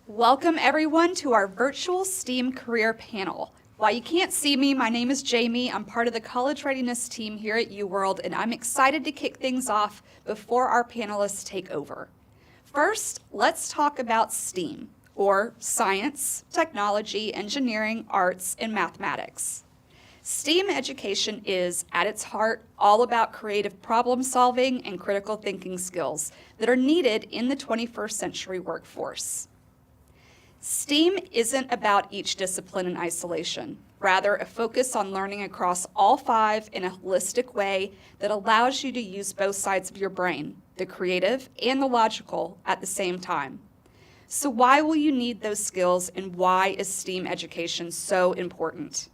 Welcome everyone to our virtual STEAM career panel. While you can't see me, my name is Jamie. I'm part of the college readiness team here at UWorld, and I'm excited to kick things off before our panelists take over. First, let's talk about STEAM, or science, technology, engineering, arts, and mathematics. STEAM education is, at its heart, all about creative problem solving and critical thinking skills that are needed in the 21st century workforce. STEAM isn't about each discipline in isolation, rather a focus on learning across all five in a holistic way that allows you to use both sides of your brain, the creative and the logical, at the same time. So why will you need those skills, and why is STEAM education so important?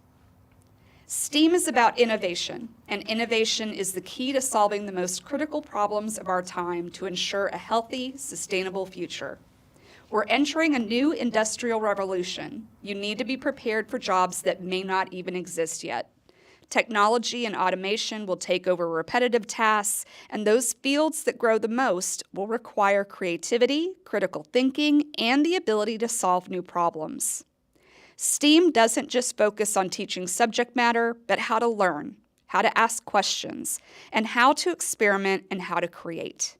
STEAM is about innovation, and innovation is the key to solving the most critical problems of our time to ensure a healthy, sustainable future. We're entering a new industrial revolution. You need to be prepared for jobs that may not even exist yet. Technology and automation will take over repetitive tasks, and those fields that grow the most will require creativity, critical thinking, and the ability to solve new problems. STEAM doesn't just focus on teaching subject matter, but how to learn, how to ask questions, and how to experiment and how to create.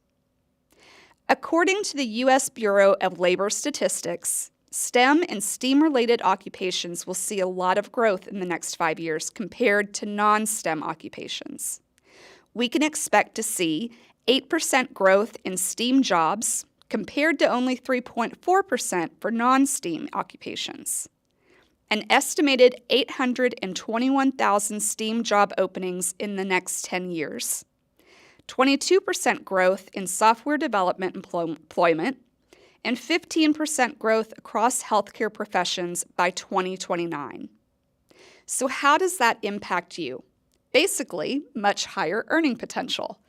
According to the U.S. Bureau of Labor Statistics, STEM and STEAM-related occupations will see a lot of growth in the next 5 years compared to non-STEM occupations. We can expect to see 8% growth in STEAM jobs compared to only 3.4% for non-STEAM occupations. An estimated 821,000 STEAM job openings in the next 10 years. 22% growth in software development employment, and 15% growth across healthcare professions by 2029. So how does that impact you? Basically, much higher earning potential.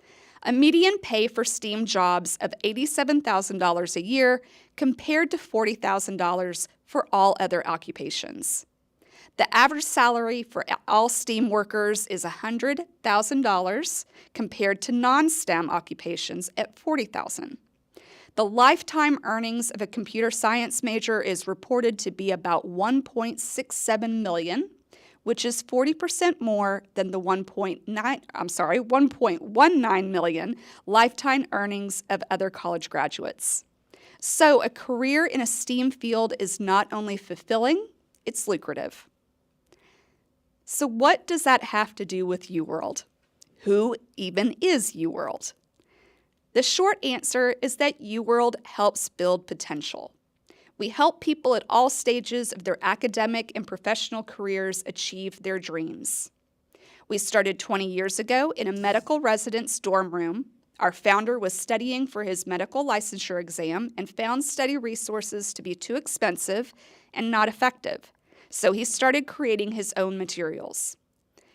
A median pay for STEAM jobs of $87,000 a year compared to $40,000 for all other occupations. The average salary for all STEAM workers is $100,000 compared to non-STEM occupations at $40,000. The lifetime earnings of a computer science major is reported to be about $1.67 million, which is 40% more than the $1.19 million lifetime earnings of other college graduates. So a career in a STEAM field is not only fulfilling, it's lucrative. So what does that have to do with UWorld? Who even is UWorld? The short answer is that UWorld helps build potential. We help people at all stages of their academic and professional careers achieve their dreams. We started 20 years ago in a medical residence dorm room. Our founder was studying for his medical licensure exam and found study resources to be too expensive and not effective. So he started creating his own materials.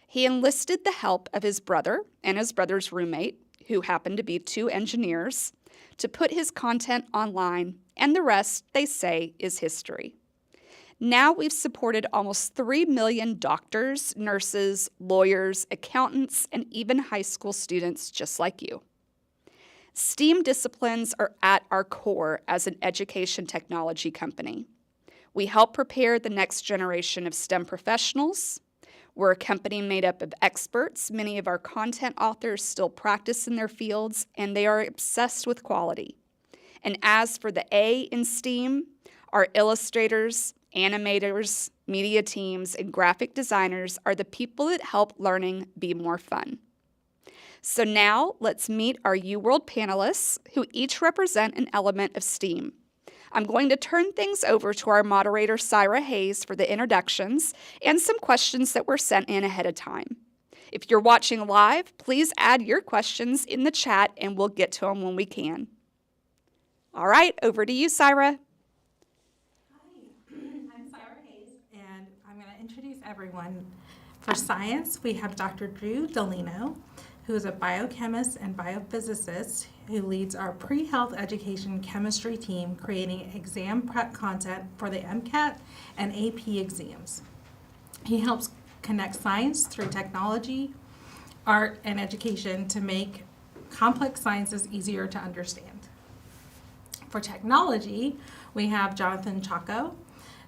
He enlisted the help of his brother and his brother's roommate, who happened to be two engineers, to put his content online, and the rest, they say, is history. Now we've supported almost 3 million doctors, nurses, lawyers, accountants, and even high school students just like you. STEAM disciplines are at our core as an education technology company. We help prepare the next generation of STEM professionals. We're a company made up of experts. Many of our content authors still practice in their fields, and they are obsessed with quality. And as for the A in STEAM, our illustrators, animators, media teams, and graphic designers are the people that help learning be more fun. So now let's meet our UWorld panelists, who each represent an element of STEAM. I'm going to turn things over to our moderator, Syra Hayes, for the introductions and some questions that were sent in ahead of time. If you're watching live, please add your questions in the chat and we'll get to them when we can. All right, over to you, Syra. Hi, I'm Syra Hayes, and I'm going to introduce everyone. For science, we have Dr. Drew Delino, who is a biochemist and biophysicist who leads our pre-health education chemistry team, creating exam prep content for the MCAT and AP exams. He helps connect science through technology, art, and education to make complex sciences easier to understand. For technology, we have Jonathan Chaco,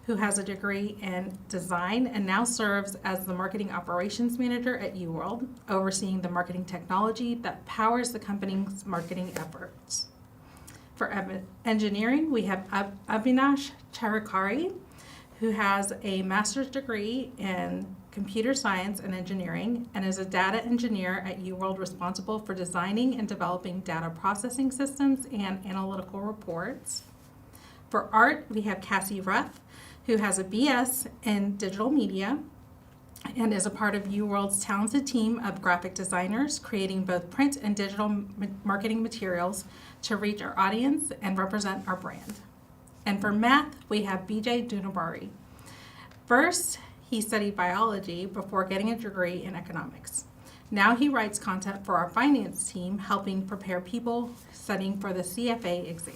who has a degree in design and now serves as the marketing operations manager at UWorld, overseeing the marketing technology that powers the company's marketing efforts. For engineering, we have Avinash Charakari, who has a master's degree in computer science and engineering and is a data engineer at UWorld responsible for designing and developing data processing systems and analytical reports. For art, we have Cassie Ruff, who has a BS in digital media and is a part of UWorld's talented team of graphic designers, creating both print and digital marketing materials to reach our audience and represent our brand. And for math, we have BJ Dunabari. First, he studied biology before getting a degree in economics. Now he writes content for our finance team, helping prepare people studying for the CFA exam.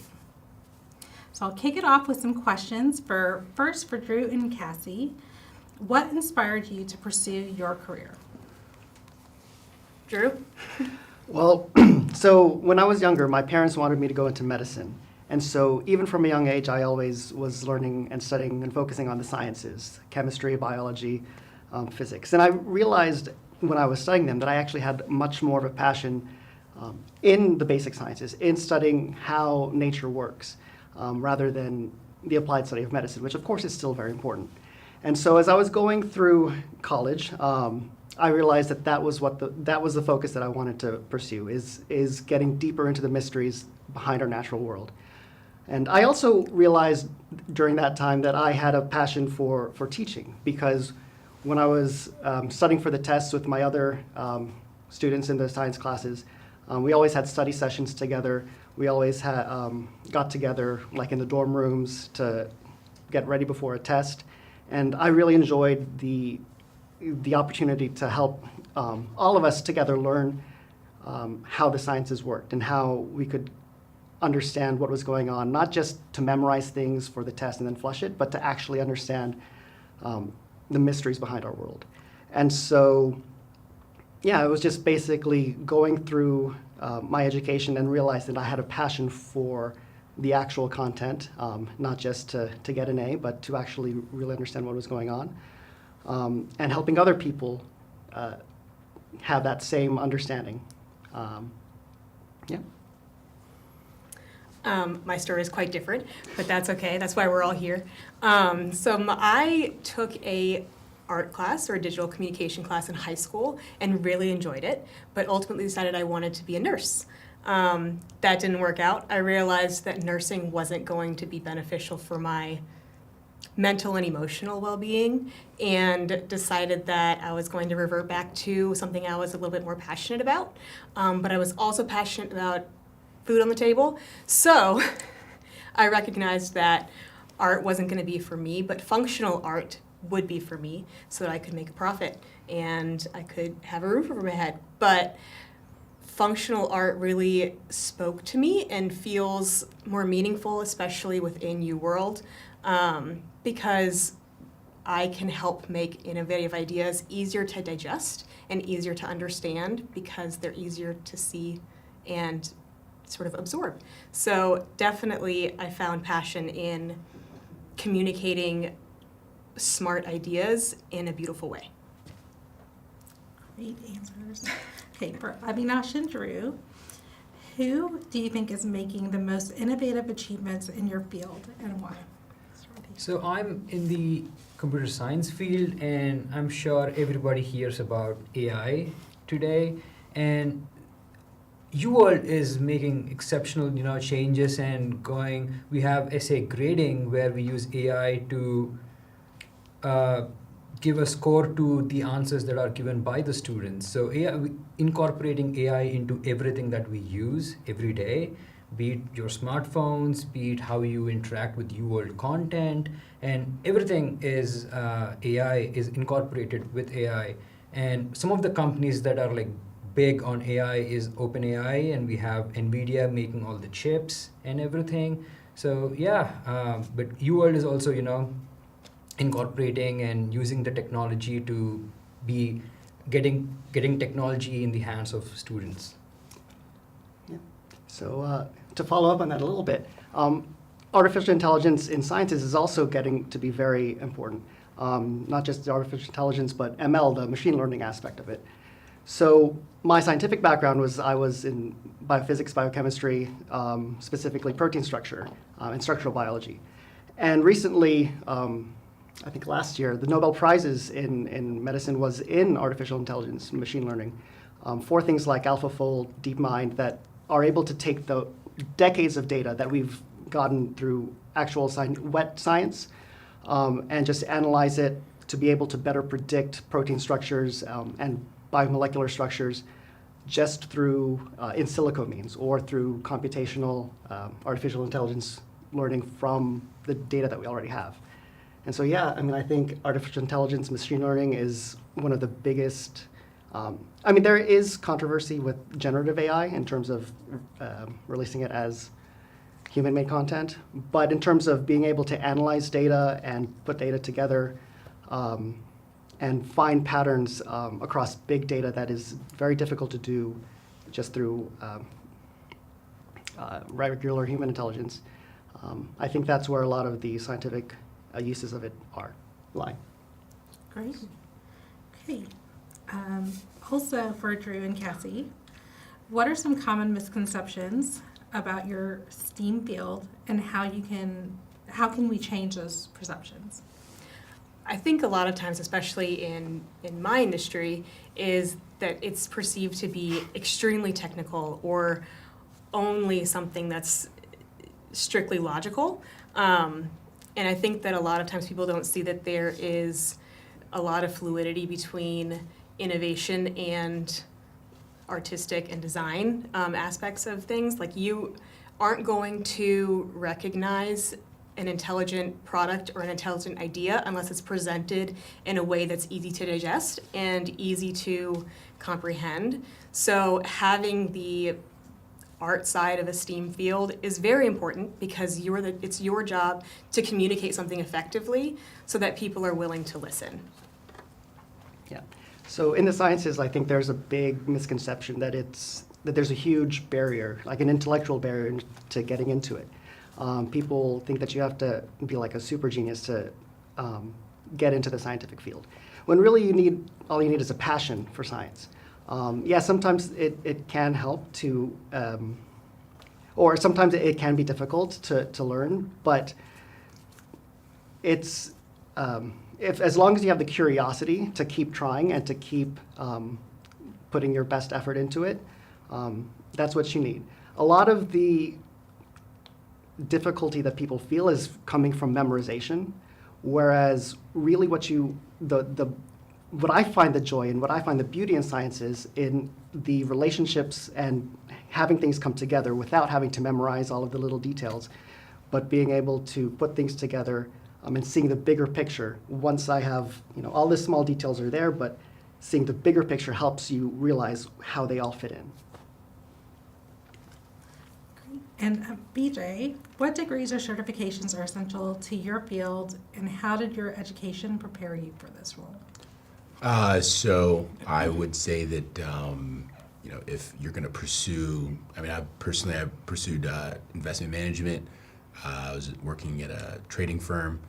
So I'll kick it off with some questions. First, for Drew and Cassie, what inspired you to pursue your career? Drew? Well, so when I was younger, my parents wanted me to go into medicine. And so even from a young age, I always was learning and studying and focusing on the sciences, chemistry, biology, physics. And I realized when I was studying them that I actually had much more of a passion in the basic sciences, in studying how nature works, rather than the applied study of medicine, which of course is still very important. And so as I was going through college, I realized that was the focus that I wanted to pursue, is getting deeper into the mysteries behind our natural world. And I also realized during that time that I had a passion for teaching, because when I was studying for the tests with my other students in the science classes, we always had study sessions together. We always got together like in the dorm rooms to get ready before a test. And I really enjoyed the opportunity to help all of us together learn how the sciences worked and how we could understand what was going on, not just to memorize things for the test and then flush it, but to actually understand the mysteries behind our world. And so, yeah, it was just basically going through my education and realized that I had a passion for the actual content, not just to get an A, but to actually really understand what was going on, and helping other people have that same understanding. Yeah. My story is quite different, but that's okay. That's why we're all here. I took a art class or a digital communication class in high school and really enjoyed it, but ultimately decided I wanted to be a nurse. That didn't work out. I realized that nursing wasn't going to be beneficial for my mental and emotional well-being, and decided that I was going to revert back to something I was a little bit more passionate about. But I was also passionate about food on the table. So I recognized that art wasn't going to be for me, but functional art would be for me, so that I could make a profit and I could have a roof over my head. But functional art really spoke to me and feels more meaningful, especially within UWorld, because I can help make innovative ideas easier to digest and easier to understand, because they're easier to see and sort of absorb. So definitely I found passion in communicating smart ideas in a beautiful way. Great answers. Okay, for Avinash and Drew, who do you think is making the most innovative achievements in your field and why? So I'm in the computer science field, and I'm sure everybody hears about AI today. And UWorld is making exceptional, changes and going. We have essay grading where we use AI to give a score to the answers that are given by the students. So incorporating AI into everything that we use every day, be it your smartphones, be it how you interact with UWorld content, and everything is AI is incorporated with AI. And some of the companies that are like big on AI is OpenAI, and we have NVIDIA making all the chips and everything. So but UWorld is also, incorporating and using the technology to be getting technology in the hands of students. Yeah. So to follow up on that a little bit, artificial intelligence in sciences is also getting to be very important. Not just the artificial intelligence, but ML, the machine learning aspect of it. So my scientific background was I was in biophysics, biochemistry, specifically protein structure and structural biology. And recently, I think last year, the Nobel Prizes in medicine was in artificial intelligence and machine learning for things like AlphaFold, DeepMind, that are able to take the decades of data that we've gotten through actual wet science and just analyze it to be able to better predict protein structures and biomolecular structures just through in silico means or through computational artificial intelligence learning from the data that we already have. And so, yeah, I mean, I think artificial intelligence, machine learning is one of the biggest. I mean, there is controversy with generative AI in terms of releasing it as human-made content, but in terms of being able to analyze data and put data together and find patterns across big data that is very difficult to do just through regular human intelligence, I think that's where a lot of the scientific uses of it lie. Great. Okay. Also for Drew and Cassie, what are some common misconceptions about your STEAM field and how can we change those perceptions? I think a lot of times, especially in my industry, is that it's perceived to be extremely technical or only something that's strictly logical. And I think that a lot of times people don't see that there is a lot of fluidity between innovation and artistic and design aspects of things. Like, you aren't going to recognize an intelligent product or an intelligent idea unless it's presented in a way that's easy to digest and easy to comprehend. So having the art side of a STEAM field is very important because it's your job to communicate something effectively so that people are willing to listen. Yeah. So in the sciences, I think there's a big misconception that there's a huge barrier, like an intellectual barrier to getting into it. People think that you have to be like a super genius to get into the scientific field, when really all you need is a passion for science. Yeah, sometimes it can help to, or sometimes it can be difficult to learn, but it's, as long as you have the curiosity to keep trying and to keep putting your best effort into it, that's what you need. A lot of the difficulty that people feel is coming from memorization, whereas really what I find the joy and what I find the beauty in science is in the relationships and having things come together without having to memorize all of the little details, but being able to put things together and seeing the bigger picture. Once I have, all the small details are there, but seeing the bigger picture helps you realize how they all fit in. And BJ, what degrees or certifications are essential to your field, and how did your education prepare you for this role? So I would say that if you're going to pursue, I pursued investment management. I was working at a trading firm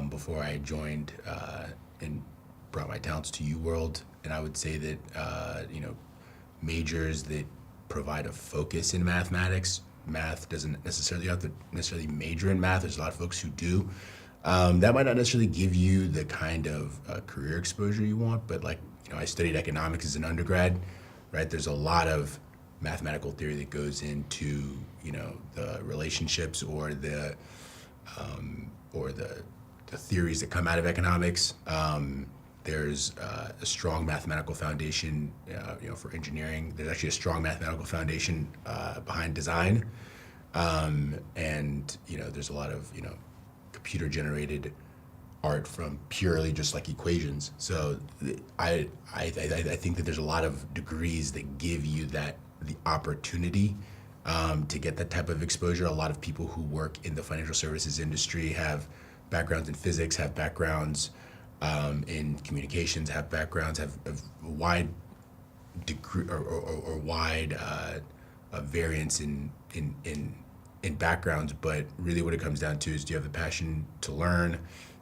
before I joined and brought my talents to UWorld. And I would say that majors that provide a focus in mathematics. Math doesn't necessarily have to major in math. There's a lot of folks who do. That might not necessarily give you the kind of career exposure you want, but I studied economics as an undergrad, right? There's a lot of mathematical theory that goes into, the relationships or the theories that come out of economics. There's a strong mathematical foundation, for engineering. There's actually a strong mathematical foundation behind design, and there's a lot of computer-generated art from purely just like equations. So I think that there's a lot of degrees that give you the opportunity to get that type of exposure. A lot of people who work in the financial services industry have backgrounds in physics, have backgrounds in communications, have backgrounds, have wide degree or wide variance in in backgrounds, but really what it comes down to is, do you have the passion to learn,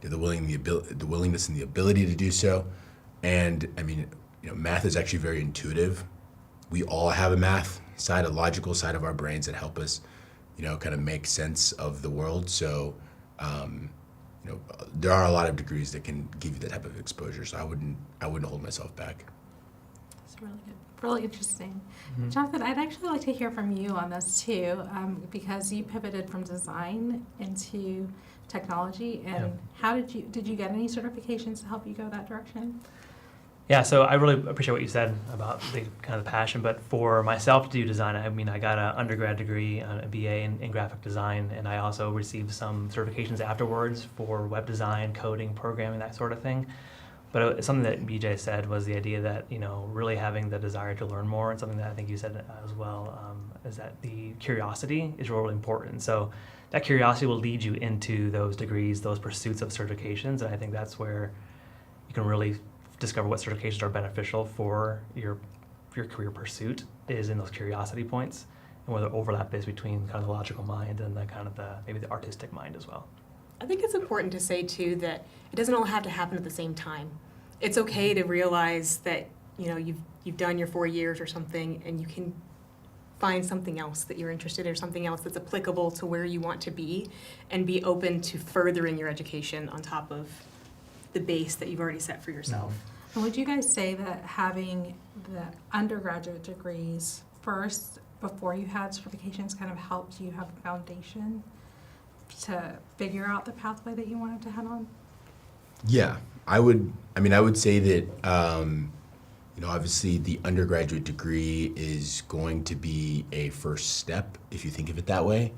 do you have the willingness and the ability to do so? And I mean, math is actually very intuitive. We all have a math side, a logical side of our brains that help us, kind of make sense of the world. So, there are a lot of degrees that can give you that type of exposure. So I wouldn't hold myself back. That's really good. Really interesting. Jonathan, I'd actually like to hear from you on this too, because you pivoted from design into technology. And how did you get any certifications to help you go that direction? Yeah, so I really appreciate what you said about the kind of the passion. But for myself to do design, I mean, I got an undergrad degree, a BA in graphic design, and I also received some certifications afterwards for web design, coding, programming, that sort of thing. But something that BJ said was the idea that, really having the desire to learn more, and something that I think you said as well, is that the curiosity is really important. So that curiosity will lead you into those degrees, those pursuits of certifications, and I think that's where you can really discover what certifications are beneficial for your career pursuit, is in those curiosity points, and where the overlap is between kind of the logical mind and the kind of maybe the artistic mind as well. I think it's important to say too that it doesn't all have to happen at the same time. It's okay to realize that you've done your 4 years or something, and you can find something else that you're interested in, or something else that's applicable to where you want to be, and be open to furthering your education on top of the base that you've already set for yourself. And would you guys say that having the undergraduate degrees first before you had certifications kind of helped you have a foundation to figure out the pathway that you wanted to head on? Yeah, I would say that, obviously the undergraduate degree is going to be a first step if you think of it that way.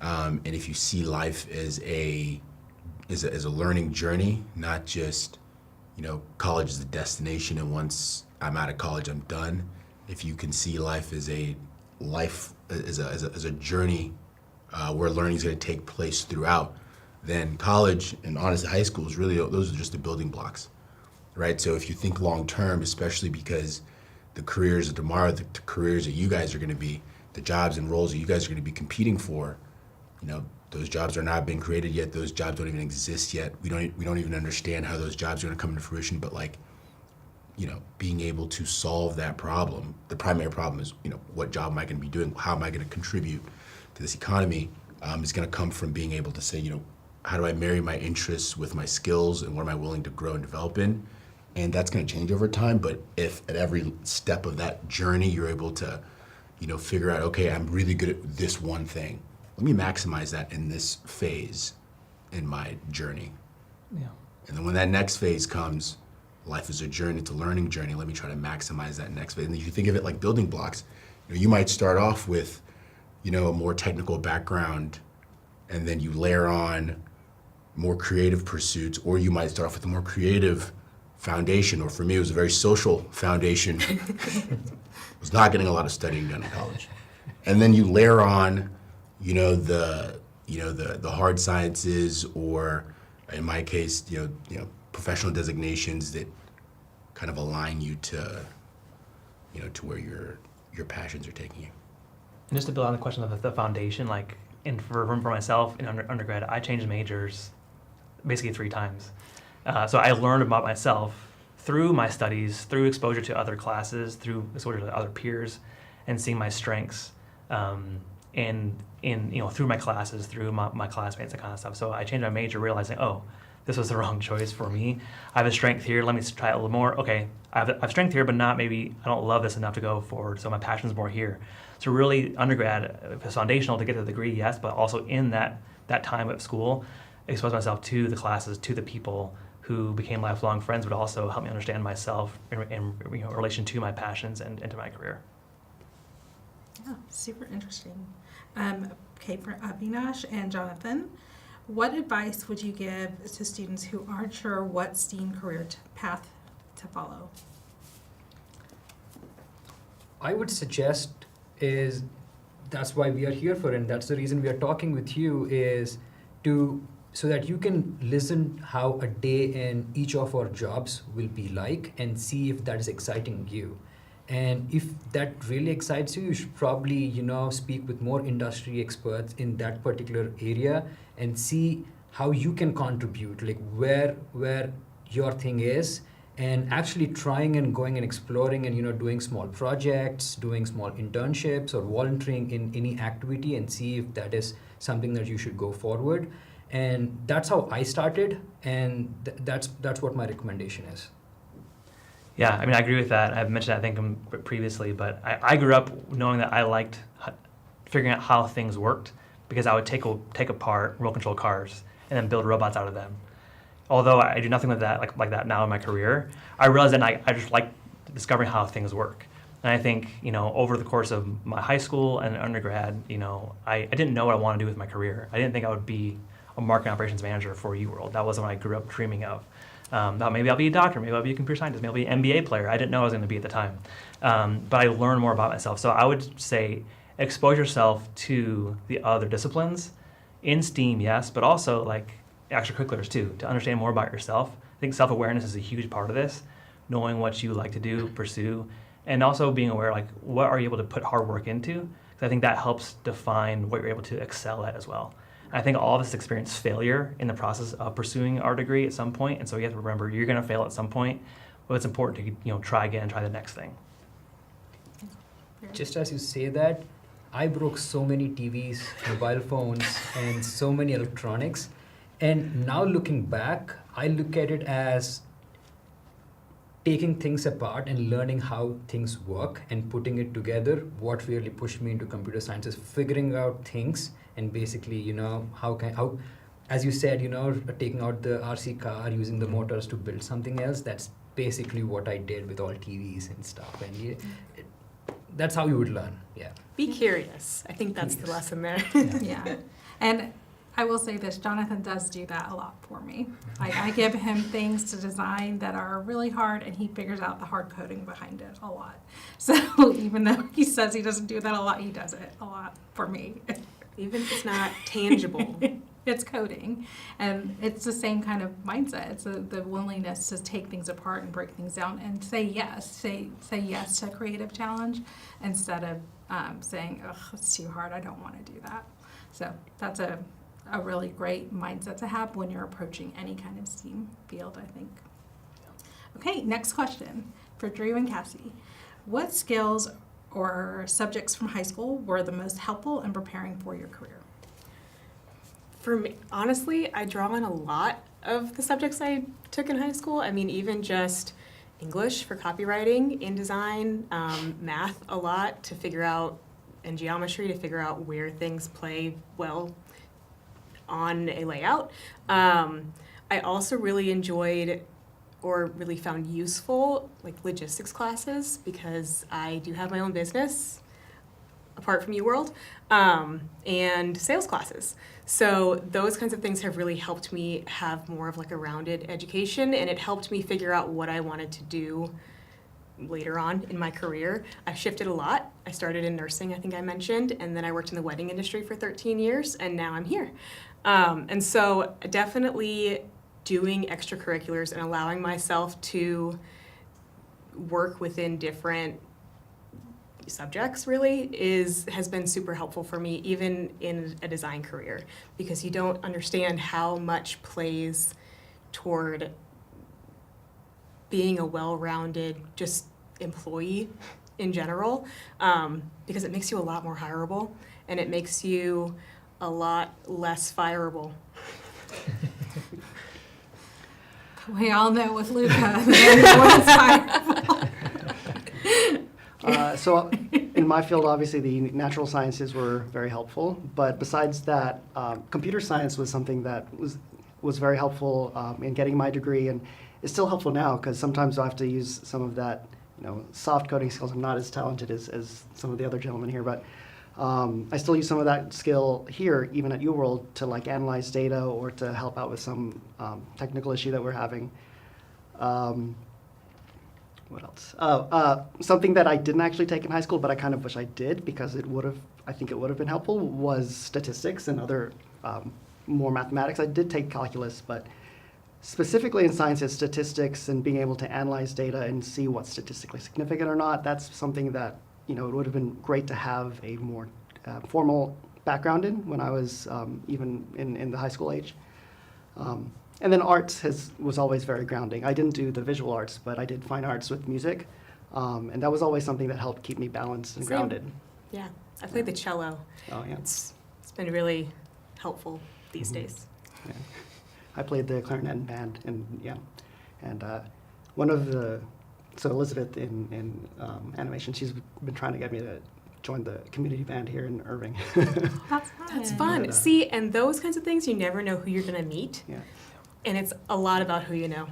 And if you see life as a learning journey, not just, college is the destination and once I'm out of college, I'm done. If you can see life as a journey where learning is going to take place throughout, then college and honestly high school is really, those are just the building blocks, right? So if you think long term, especially because the careers of tomorrow, the careers that you guys are going to be, the jobs and roles that you guys are going to be competing for, those jobs are not being created yet. Those jobs don't even exist yet. We don't even understand how those jobs are going to come into fruition. But being able to solve that problem, the primary problem is, what job am I going to be doing? How am I going to contribute to this economy? Is going to come from being able to say, how do I marry my interests with my skills, and what am I willing to grow and develop in? And that's going to change over time. But if at every step of that journey you're able to, figure out, okay, I'm really good at this one thing. Let me maximize that in this phase in my journey. Yeah. And then when that next phase comes, life is a journey, it's a learning journey. Let me try to maximize that next phase. And if you think of it like building blocks, you might start off with, a more technical background, and then you layer on more creative pursuits, or you might start off with a more creative foundation, or for me, it was a very social foundation. Was not getting a lot of studying done in college. And then you layer on, the hard sciences, or in my case, professional designations that kind of align you to, to where your passions are taking you. And just to build on the question of the foundation, for myself in undergrad, I changed majors basically 3 times. So I learned about myself through my studies, through exposure to other classes, through exposure to other peers, and seeing my strengths through my classes, through my classmates, that kind of stuff. So I changed my major, realizing, oh, this was the wrong choice for me. I have a strength here. Let me try it a little more. Okay, I have strength here, but not maybe I don't love this enough to go forward. So my passion's more here. So really, undergrad is foundational to get the degree, yes, but also in that time at school, expose myself to the classes, to the people who became lifelong friends, would also help me understand myself in relation to my passions and to my career. Yeah, super interesting. Okay, for Avinash and Jonathan, what advice would you give to students who aren't sure what STEAM career path to follow? I would suggest is that's why we are here for, and that's the reason we are talking with you, is so that you can listen how a day in each of our jobs will be like and see if that is exciting you. And if that really excites you, you should probably, speak with more industry experts in that particular area and see how you can contribute, like where your thing is, and actually trying and going and exploring and doing small projects, doing small internships or volunteering in any activity and see if that is something that you should go forward. And that's how I started, and that's what my recommendation is. Yeah, I mean, I agree with that. I've mentioned that, I think, previously, but I grew up knowing that I liked figuring out how things worked, because I would take apart remote control cars and then build robots out of them. Although I do nothing with that like that now in my career, I realized that I just like discovering how things work. And I think, over the course of my high school and undergrad, I didn't know what I wanted to do with my career. I didn't think I would be a marketing operations manager for UWorld. That wasn't what I grew up dreaming of. Thought maybe I'll be a doctor, maybe I'll be a computer scientist, maybe I'll be an NBA player. I didn't know I was going to be at the time. But I learned more about myself. So I would say expose yourself to the other disciplines in STEAM, yes, but also like extracurriculars too, to understand more about yourself. I think self-awareness is a huge part of this, knowing what you like to do, pursue, and also being aware, like, what are you able to put hard work into? Because I think that helps define what you're able to excel at as well. I think all of us experience failure in the process of pursuing our degree at some point, and so you have to remember you're going to fail at some point, but it's important to try again, try the next thing. Just as you say that, I broke so many TVs, mobile phones, and so many electronics. And now looking back, I look at it as taking things apart and learning how things work and putting it together. What really pushed me into computer science is figuring out things and basically, how, as you said, taking out the RC car, using the motors to build something else. That's basically what I did with all TVs and stuff. And that's how you would learn. Yeah. Be curious. I think that's the lesson there. Yeah. And I will say this, Jonathan does do that a lot for me. I give him things to design that are really hard, and he figures out the hard coding behind it a lot. So even though he says he doesn't do that a lot, he does it a lot for me. Even if it's not tangible. It's coding, and it's the same kind of mindset. It's the willingness to take things apart and break things down and say yes. Say yes to a creative challenge instead of saying, ugh, it's too hard, I don't want to do that. So that's a really great mindset to have when you're approaching any kind of STEAM field, I think. Okay, next question for Drew and Cassie. What skills or subjects from high school were the most helpful in preparing for your career? For me, honestly, I draw on a lot of the subjects I took in high school. I mean, even just English for copywriting, InDesign, math a lot to figure out, and geometry to figure out where things play well on a layout. I also really enjoyed or really found useful like logistics classes, because I do have my own business apart from UWorld, and sales classes. So those kinds of things have really helped me have more of like a rounded education, and it helped me figure out what I wanted to do later on in my career. I've shifted a lot. I started in nursing, I think I mentioned, and then I worked in the wedding industry for 13 years, and now I'm here. And so definitely doing extracurriculars and allowing myself to work within different subjects really has been super helpful for me, even in a design career, because you don't understand how much plays toward being a well-rounded just employee in general, because it makes you a lot more hireable and it makes you a lot less fireable. We all know with Luca that everyone's fireable. So in my field, obviously, the natural sciences were very helpful. But besides that, computer science was something that was very helpful in getting my degree, and is still helpful now, because sometimes I have to use some of that, soft coding skills. I'm not as talented as some of the other gentlemen here, but I still use some of that skill here, even at UWorld, to like analyze data or to help out with some technical issue that we're having. What else? Something that I didn't actually take in high school, but I kind of wish I did, because I think it would have been helpful, was statistics and other more mathematics. I did take calculus, but specifically in science, it's statistics and being able to analyze data and see what's statistically significant or not. That's something that, it would have been great to have a more formal background in when I was even in the high school age. And then arts was always very grounding. I didn't do the visual arts, but I did fine arts with music. And that was always something that helped keep me balanced and Same. grounded. Yeah, I played the cello. Oh, yeah. It's been really helpful these days. Yeah. I played the clarinet in band, and one of so Elizabeth in animation, she's been trying to get me to join the community band here in Irving. That's fun. That's fun. See, and those kinds of things, you never know who you're going to meet. Yeah. And it's a lot about who you know.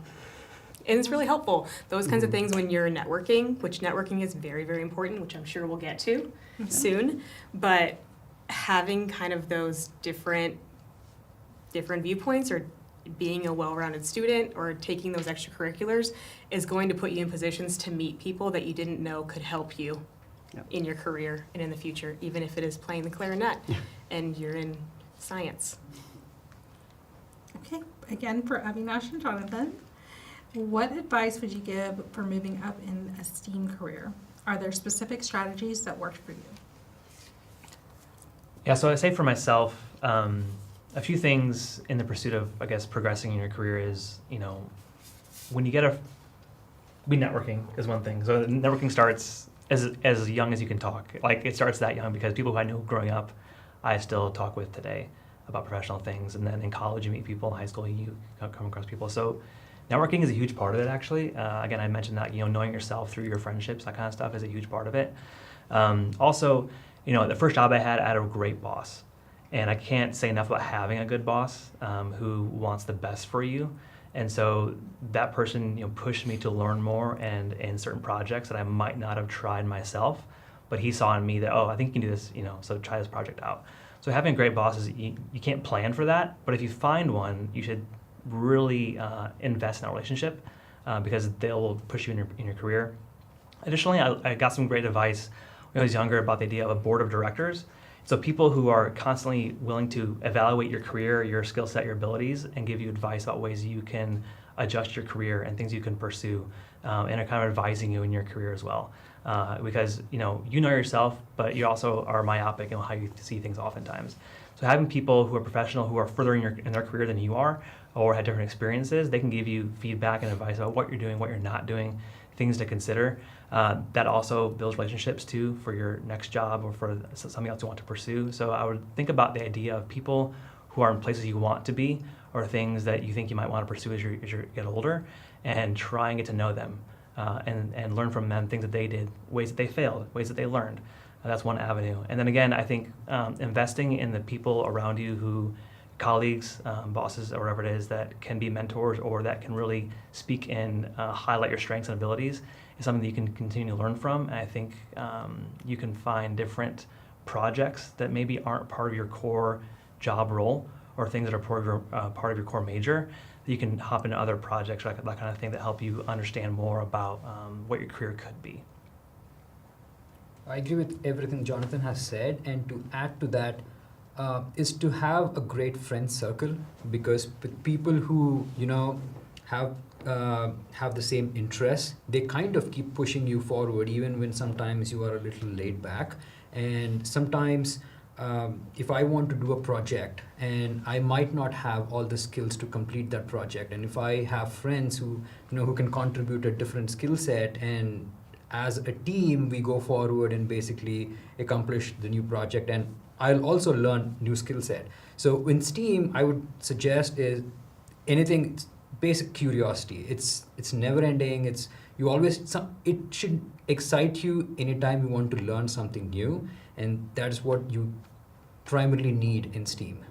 And it's really helpful. Those kinds of things when you're networking, which networking is very, very important, which I'm sure we'll get to soon. But having kind of those different viewpoints, or being a well-rounded student, or taking those extracurriculars is going to put you in positions to meet people that you didn't know could help you in your career and in the future, even if it is playing the clarinet and you're in science. Okay, again, for Avinash and Jonathan, what advice would you give for moving up in a STEAM career? Are there specific strategies that worked for you? Yeah, so I say for myself, a few things in the pursuit of, I guess, progressing in your career is, when you get networking is one thing. So networking starts as young as you can talk. Like, it starts that young, because people who I knew growing up, I still talk with today about professional things. And then in college, you meet people. In high school, you come across people. So networking is a huge part of it, actually. Again, I mentioned that, knowing yourself through your friendships, that kind of stuff is a huge part of it. Also, the first job I had a great boss. And I can't say enough about having a good boss who wants the best for you. And so that person, pushed me to learn more and in certain projects that I might not have tried myself. But he saw in me that, I think you can do this, so try this project out. So having great bosses, you can't plan for that. But if you find one, you should really invest in that relationship because they'll push you in your career. Additionally, I got some great advice when I was younger about the idea of a board of directors. So people who are constantly willing to evaluate your career, your skill set, your abilities, and give you advice about ways you can adjust your career and things you can pursue, and are kind of advising you in your career as well. Because you know yourself, but you also are myopic in how you see things oftentimes. So having people who are professional, who are further in their career than you are, or had different experiences, they can give you feedback and advice about what you're doing, what you're not doing, things to consider. That also builds relationships too for your next job or for something else you want to pursue. So I would think about the idea of people who are in places you want to be or things that you think you might want to pursue as you get older, and try and get to know them and learn from them things that they did, ways that they failed, ways that they learned. That's one avenue. And then again, I think investing in the people around you who, colleagues, bosses, or whatever it is, that can be mentors or that can really speak and highlight your strengths and abilities is something that you can continue to learn from. And I think you can find different projects that maybe aren't part of your core job role or things that are part of your core major, that you can hop into other projects, that kind of thing, that help you understand more about what your career could be. I agree with everything Jonathan has said, and to add to that is to have a great friend circle, because with people who have the same interests, they kind of keep pushing you forward even when sometimes you are a little laid back. And sometimes if I want to do a project and I might not have all the skills to complete that project, and if I have friends who who can contribute a different skill set, and as a team we go forward and basically accomplish the new project, and I'll also learn new skill set. So in STEAM, I would suggest is anything basic curiosity. It's never ending. It should excite you anytime you want to learn something new, and that's what you primarily need in STEAM.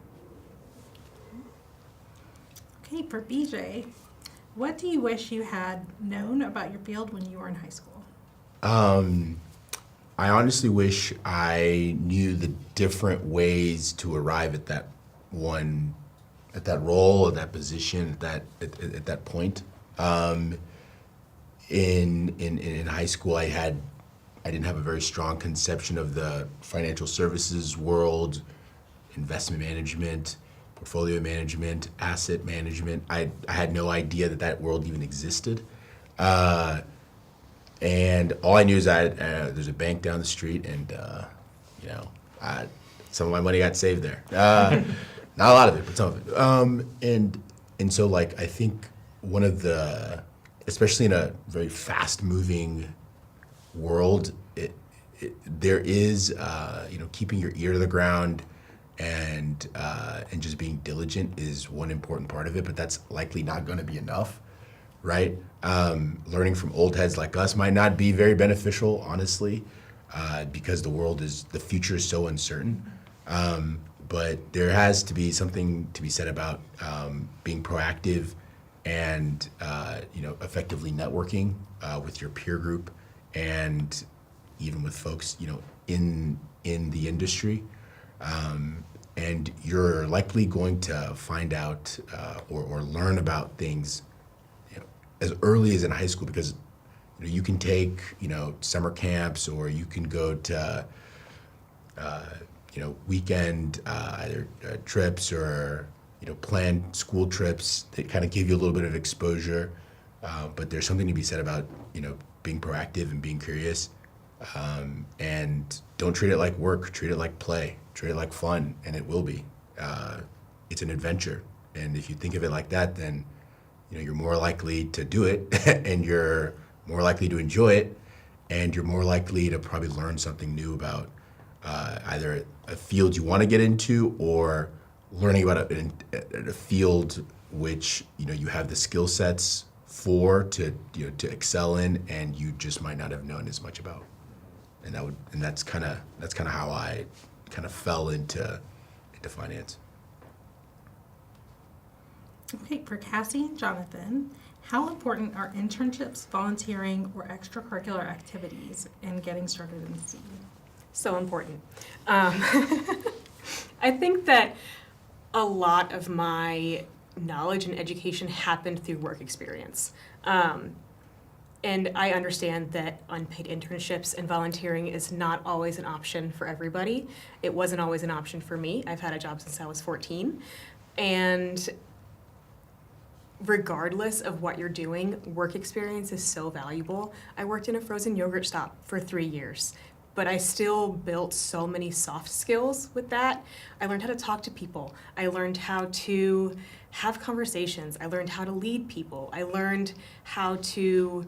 Okay, for BJ, what do you wish you had known about your field when you were in high school? I honestly wish I knew the different ways to arrive at that role, at that position, at that point. In high school, I didn't have a very strong conception of the financial services world, investment management, portfolio management, asset management. I had no idea that world even existed. And all I knew is that there's a bank down the street, and some of my money got saved there. Not a lot of it, but some of it. And so like I think one of the, especially in a very fast-moving world, there is keeping your ear to the ground and just being diligent is one important part of it, but that's likely not going to be enough, right? Learning from old heads like us might not be very beneficial, honestly, because the future is so uncertain. But there has to be something to be said about being proactive and effectively networking with your peer group and even with folks in the industry. And you're likely going to find out or learn about things as early as in high school, because you can take summer camps, or you can go to weekend either trips or planned school trips that kind of give you a little bit of exposure. But there's something to be said about being proactive and being curious, and don't treat it like work. Treat it like play. Treat it like fun, and it will be. It's an adventure, and if you think of it like that, then you're more likely to do it, and you're more likely to enjoy it, and you're more likely to probably learn something new about either a field you want to get into, or learning about a field which you have the skill sets for to excel in, and you just might not have known as much about. And that's kind of how I kind of fell into finance. Okay, for Cassie and Jonathan, how important are internships, volunteering, or extracurricular activities in getting started in STEAM? So important. I think that a lot of my knowledge and education happened through work experience. And I understand that unpaid internships and volunteering is not always an option for everybody. It wasn't always an option for me. I've had a job since I was 14. And regardless of what you're doing, work experience is so valuable. I worked in a frozen yogurt stop for 3 years, but I still built so many soft skills with that. I learned how to talk to people. I learned how to have conversations. I learned how to lead people. I learned how to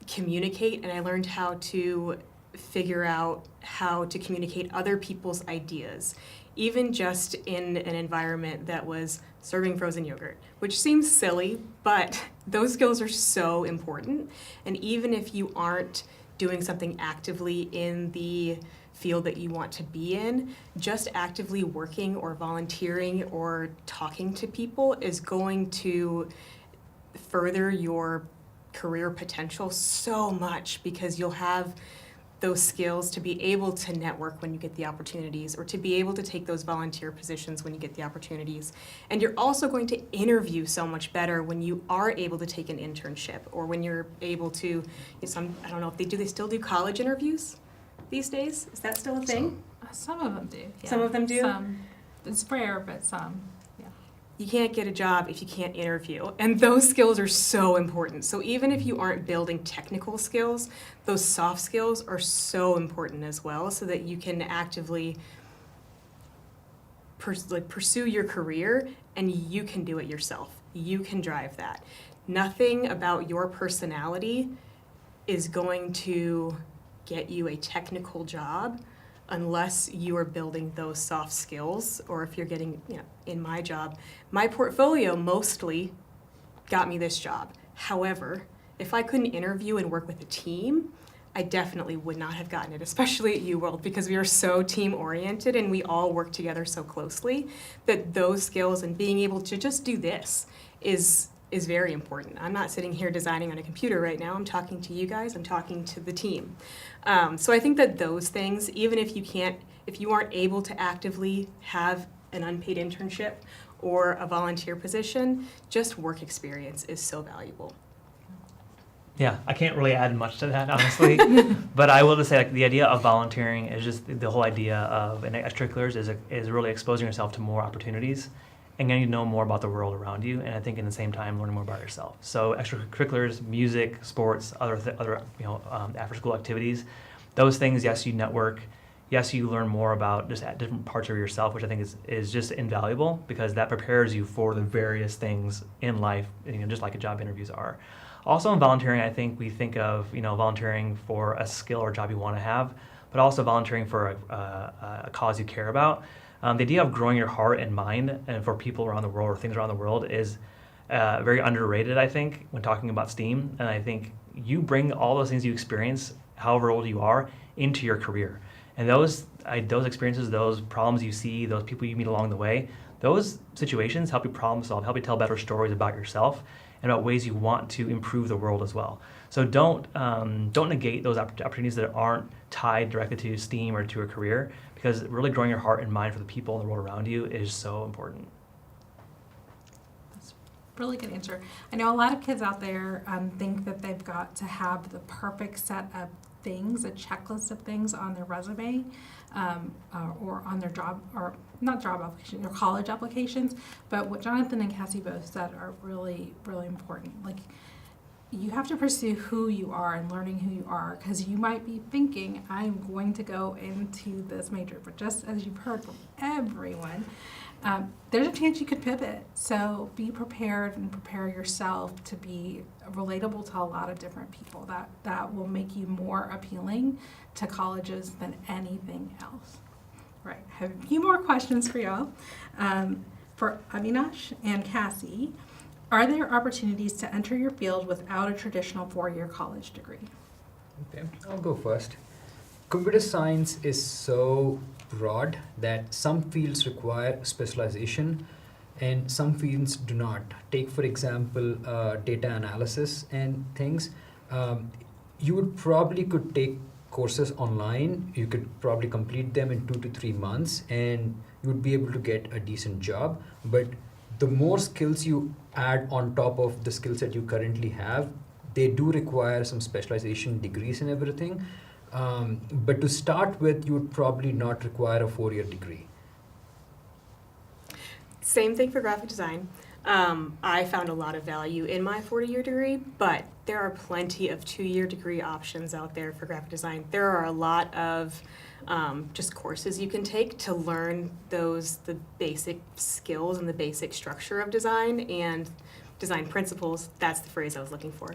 communicate, and I learned how to figure out how to communicate other people's ideas, even just in an environment that was serving frozen yogurt, which seems silly, but those skills are so important. And even if you aren't doing something actively in the field that you want to be in, just actively working or volunteering or talking to people is going to further your career potential so much, because you'll have those skills to be able to network when you get the opportunities, or to be able to take those volunteer positions when you get the opportunities. And you're also going to interview so much better when you are able to take an internship, or when you're able to, I don't know if they still do college interviews these days? Is that still a thing? Some of them do. Yeah. Some of them do? Some. It's rare, but some. Yeah. You can't get a job if you can't interview. And those skills are so important. So even if you aren't building technical skills, those soft skills are so important as well, so that you can actively pursue your career, and you can do it yourself. You can drive that. Nothing about your personality is going to get you a technical job unless you are building those soft skills, or if you're getting, in my job, my portfolio mostly got me this job. However, if I couldn't interview and work with a team, I definitely would not have gotten it, especially at UWorld, because we are so team-oriented and we all work together so closely, that those skills and being able to just do this is very important. I'm not sitting here designing on a computer right now. I'm talking to you guys. I'm talking to the team. So I think that those things, even if you aren't able to actively have an unpaid internship or a volunteer position, just work experience is so valuable. Yeah, I can't really add much to that, honestly. But I will just say, the idea of volunteering is just the whole idea of, in extracurriculars, is really exposing yourself to more opportunities. and getting to know more about the world around you, and I think in the same time learning more about yourself. So extracurriculars, music, sports, other after school activities, those things. Yes, you network. Yes, you learn more about just at different parts of yourself, which I think is just invaluable because that prepares you for the various things in life, just like job interviews are. Also in volunteering, I think we think of volunteering for a skill or job you want to have, but also volunteering for a cause you care about. The idea of growing your heart and mind and for people around the world or things around the world is very underrated, I think, when talking about STEAM. And I think you bring all those things you experience, however old you are, into your career. And those experiences, those problems you see, those people you meet along the way, those situations help you problem solve, help you tell better stories about yourself and about ways you want to improve the world as well. So don't negate those opportunities that aren't tied directly to STEAM or to a career, because really growing your heart and mind for the people in the world around you is so important. That's a really good answer. I know a lot of kids out there think that they've got to have the perfect set of things, a checklist of things on their resume or on their job, or not job application, their college applications. But what Jonathan and Cassie both said are really, really important. Like, you have to pursue who you are and learning who you are, because you might be thinking, I'm going to go into this major, but just as you've heard from everyone, there's a chance you could pivot. So be prepared and prepare yourself to be relatable to a lot of different people. That will make you more appealing to colleges than anything else. Right, I have a few more questions for y'all. For Avinash and Cassie, are there opportunities to enter your field without a traditional 4-year college degree? Okay, I'll go first. Computer science is so broad that some fields require specialization and some fields do not. Take, for example, data analysis and things. You would probably could take courses online. You could probably complete them in 2 to 3 months and you would be able to get a decent job. But the more skills you add on top of the skills that you currently have, they do require some specialization degrees and everything. But to start with, you would probably not require a 4-year degree. Same thing for graphic design. I found a lot of value in my 40-year degree, but there are plenty of 2-year degree options out there for graphic design. There are a lot of just courses you can take to learn the basic skills and the basic structure of design and design principles. That's the phrase I was looking for,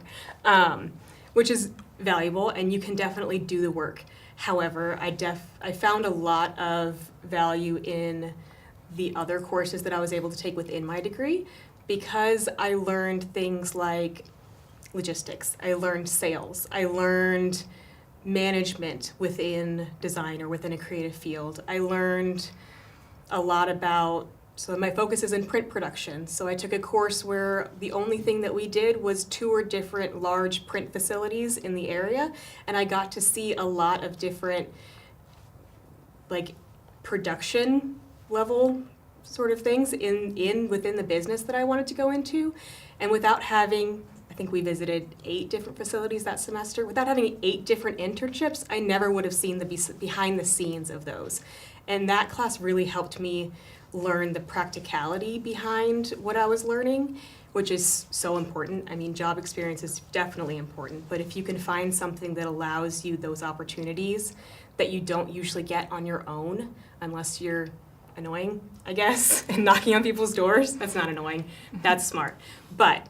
which is valuable, and you can definitely do the work. However, I found a lot of value in the other courses that I was able to take within my degree, because I learned things like logistics, I learned sales, I learned management within design or within a creative field. I learned a lot about, so my focus is in print production. So I took a course where the only thing that we did was tour different large print facilities in the area, and I got to see a lot of different like production level sort of things within the business that I wanted to go into. And without having, I think we visited 8 different facilities that semester, without having 8 different internships, I never would have seen the behind the scenes of those. And that class really helped me learn the practicality behind what I was learning, which is so important. I mean, job experience is definitely important, but if you can find something that allows you those opportunities that you don't usually get on your own, unless you're annoying, I guess, and knocking on people's doors. That's not annoying. That's smart. But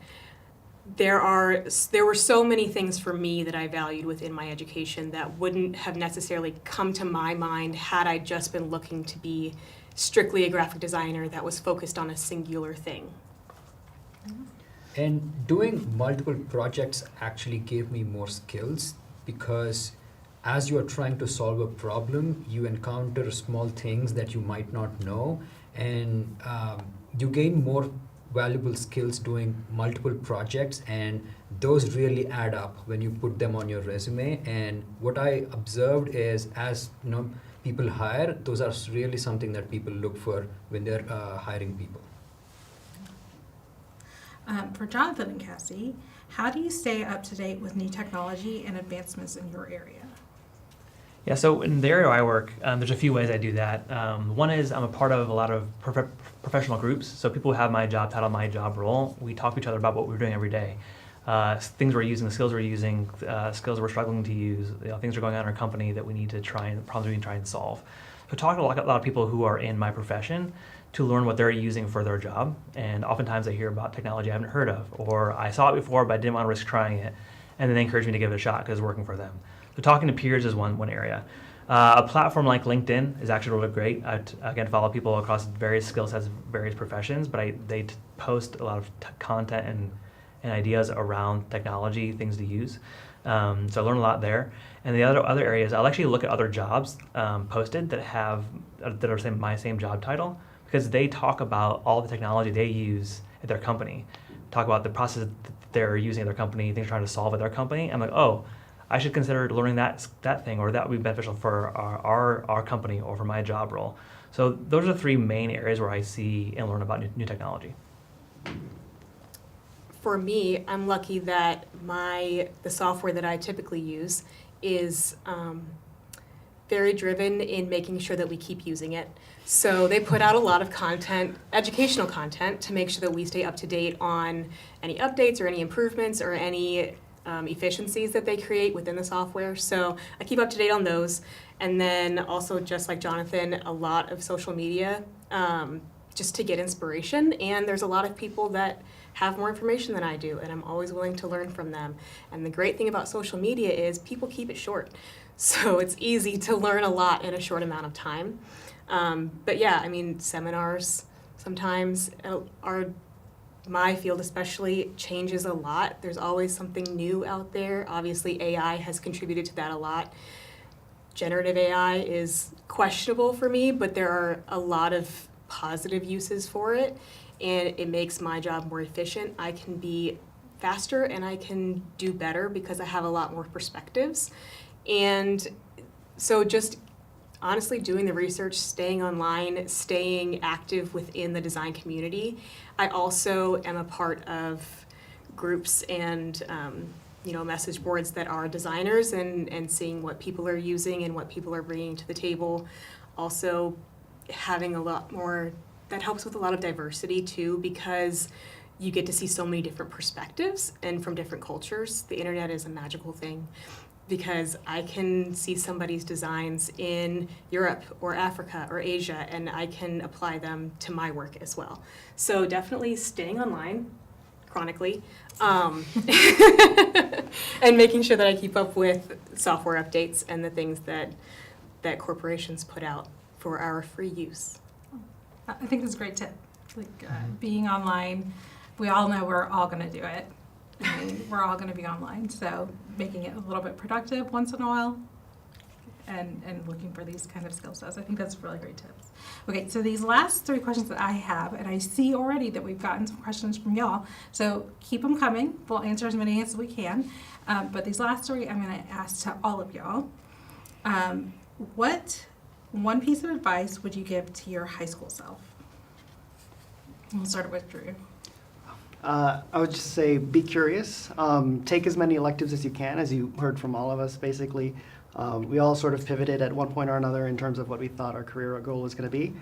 there were so many things for me that I valued within my education that wouldn't have necessarily come to my mind had I just been looking to be strictly a graphic designer that was focused on a singular thing. And doing multiple projects actually gave me more skills, because as you are trying to solve a problem, you encounter small things that you might not know, and you gain more valuable skills doing multiple projects, and those really add up when you put them on your resume. And what I observed is, as you know, people hire, those are really something that people look for when they're hiring people. For Jonathan and Cassie, how do you stay up to date with new technology and advancements in your area? Yeah, so in the area I work, there's a few ways I do that. One is I'm a part of a lot of professional groups. So people who have my job title, my job role, we talk to each other about what we're doing every day. Things we're using, the skills we're using, skills we're struggling to use, things are going on in our company that we need to problems we need to try and solve. So talk to a lot of people who are in my profession to learn what they're using for their job. And oftentimes I hear about technology I haven't heard of, or I saw it before but I didn't want to risk trying it. And then they encourage me to give it a shot because it's working for them. So talking to peers is one area. A platform like LinkedIn is actually really great. I, again, follow people across various skill sets, various professions, but they post a lot of content and ideas around technology, things to use. So I learn a lot there. And the other areas, I'll actually look at other jobs posted that are my same job title, because they talk about all the technology they use at their company, talk about the process that they're using at their company, things they're trying to solve at their company. I'm like, oh, I should consider learning that thing, or that would be beneficial for our company or for my job role. So those are the three main areas where I see and learn about new technology. For me, I'm lucky that the software that I typically use is very driven in making sure that we keep using it. So they put out a lot of content, educational content, to make sure that we stay up to date on any updates or any improvements or any efficiencies that they create within the software. So I keep up to date on those. And then also, just like Jonathan, a lot of social media just to get inspiration. And there's a lot of people that have more information than I do, and I'm always willing to learn from them. And the great thing about social media is people keep it short. So it's easy to learn a lot in a short amount of time. But yeah, I mean, seminars sometimes my field especially changes a lot. There's always something new out there. Obviously, AI has contributed to that a lot. Generative AI is questionable for me, but there are a lot of positive uses for it, and it makes my job more efficient. I can be faster and I can do better because I have a lot more perspectives. And so just honestly doing the research, staying online, staying active within the design community. I also am a part of groups and message boards that are designers, and seeing what people are using and what people are bringing to the table. Also having a lot more, that helps with a lot of diversity too, because you get to see so many different perspectives and from different cultures. The internet is a magical thing, because I can see somebody's designs in Europe or Africa or Asia, and I can apply them to my work as well. So definitely staying online chronically, and making sure that I keep up with software updates and the things that corporations put out for our free use. I think that's a great tip. Being online, we all know we're all going to do it. I mean, we're all going to be online, so making it a little bit productive once in a while, and looking for these kind of skill sets. I think that's really great tips. Okay, so these last three questions that I have, and I see already that we've gotten some questions from y'all, so keep them coming. We'll answer as many as we can. But these last three I'm going to ask to all of y'all. What one piece of advice would you give to your high school self? We'll start with Drew. I would just say be curious. Take as many electives as you can, as you heard from all of us, basically. We all sort of pivoted at one point or another in terms of what we thought our career goal was going to be.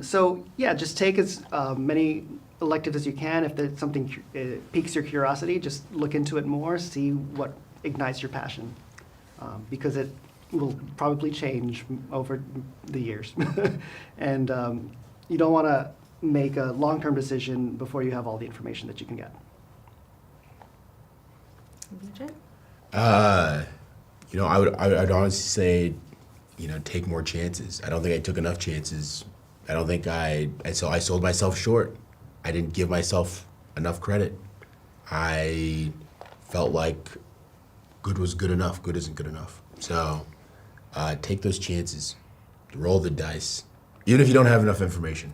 So yeah, just take as many electives as you can. If there's something piques your curiosity, just look into it more, see what ignites your passion, because it will probably change over the years. And you don't want to make a long-term decision before you have all the information that you can get. BJ? I'd honestly say, take more chances. I don't think I took enough chances. I don't think I sold myself short. I didn't give myself enough credit. I felt like good was good enough. Good isn't good enough. So take those chances. Roll the dice. Even if you don't have enough information,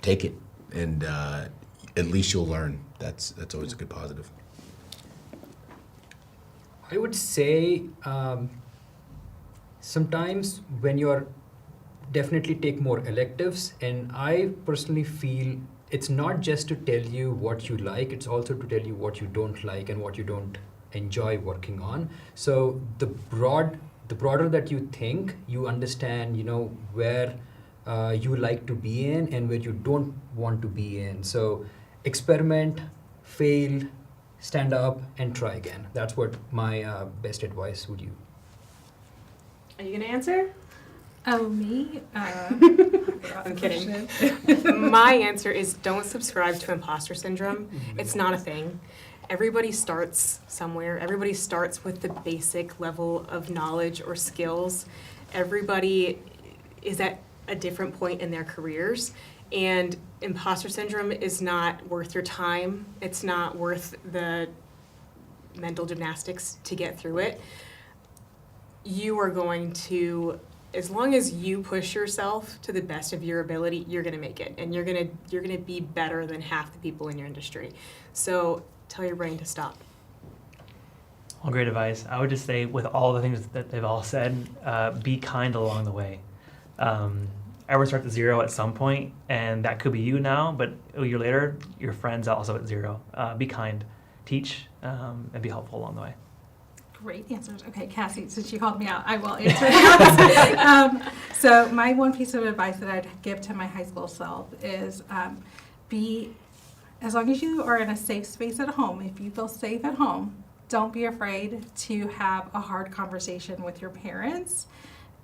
take it, and at least you'll learn. That's always a good positive. I would say sometimes when you're definitely take more electives, and I personally feel it's not just to tell you what you like, it's also to tell you what you don't like and what you don't enjoy working on. So the broad the broader that you think, you understand, where you like to be in and where you don't want to be in. So experiment, fail, stand up, and try again. That's what my best advice would you. Are you gonna answer? Oh, me? I'm kidding. My answer is don't subscribe to imposter syndrome. It's not a thing. Everybody starts somewhere. Everybody starts with the basic level of knowledge or skills. Everybody is at a different point in their careers. And imposter syndrome is not worth your time. It's not worth the mental gymnastics to get through it. You are going to, as long as you push yourself to the best of your ability, you're going to make it, and you're going to be better than half the people in your industry. So tell your brain to stop. All great advice. I would just say, with all the things that they've all said, be kind along the way. Everyone starts at zero at some point, and that could be you now, but a year later, your friend's also at zero. Be kind, teach, and be helpful along the way. Great answers. Okay, Cassie, since you called me out, I will answer yours. So my one piece of advice that I'd give to my high school self is as long as you are in a safe space at home, if you feel safe at home, don't be afraid to have a hard conversation with your parents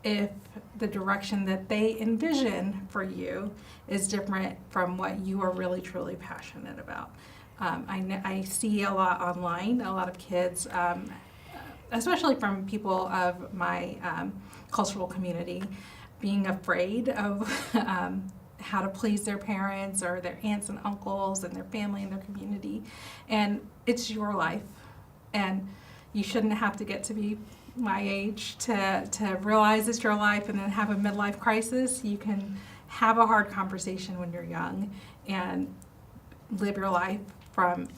if the direction that they envision for you is different from what you are really, truly passionate about. I see a lot online, a lot of kids, especially from people of my cultural community, being afraid of how to please their parents or their aunts and uncles and their family and their community. And it's your life. And you shouldn't have to get to be my age to realize it's your life and then have a midlife crisis. You can have a hard conversation when you're young and live your life from